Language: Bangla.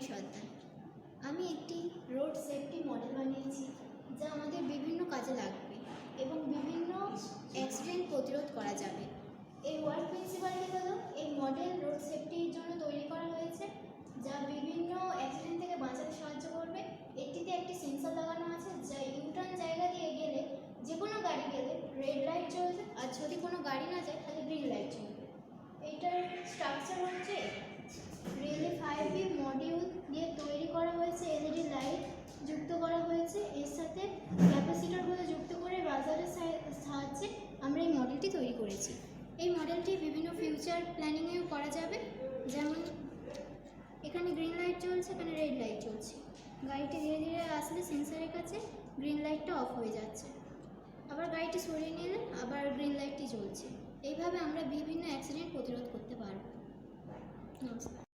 আমি সর্দার। আমি একটি রোড সেফটি মডেল বানিয়েছি যা আমাদের বিভিন্ন কাজে লাগবে এবং বিভিন্ন অ্যাক্সিডেন্ট প্রতিরোধ করা যাবে। এই ওয়ার্ক প্রিন্সিপালটি হলো এই মডেল রোড সেফটির জন্য তৈরি করা হয়েছে, যা বিভিন্ন অ্যাক্সিডেন্ট থেকে বাঁচাতে সাহায্য করবে। এটিতে একটি সেন্সর লাগানো আছে যা ইউটার্ন জায়গা দিয়ে গেলে, যে কোনো গাড়ি গেলে রেড লাইট জ্বলবে, আর যদি কোনো গাড়ি না যায় তাহলে গ্রিন লাইট জ্বলবে। এইটার স্ট্রাকচার হচ্ছে রিলে 5B মডিউল দিয়ে তৈরি করা হয়েছে, এলইডি লাইট যুক্ত করা হয়েছে, এর সাথে ক্যাপাসিটরগুলো যুক্ত করে বাজারের সাহায্যে আমরা এই মডেলটি তৈরি করেছি। এই মডেলটি বিভিন্ন ফিউচার প্ল্যানিংয়েও করা যাবে, যেমন এখানে গ্রিন লাইট জ্বলছে, এখানে রেড লাইট জ্বলছে, গাড়িটি ধীরে ধীরে আসলে সেন্সারের কাছে গ্রিন লাইটটা অফ হয়ে যাচ্ছে, আবার গাড়িটি সরিয়ে নিলে আবার গ্রিন লাইটটি জ্বলছে। এইভাবে আমরা বিভিন্ন অ্যাক্সিডেন্ট প্রতিরোধ করতে পারব। নমস্কার।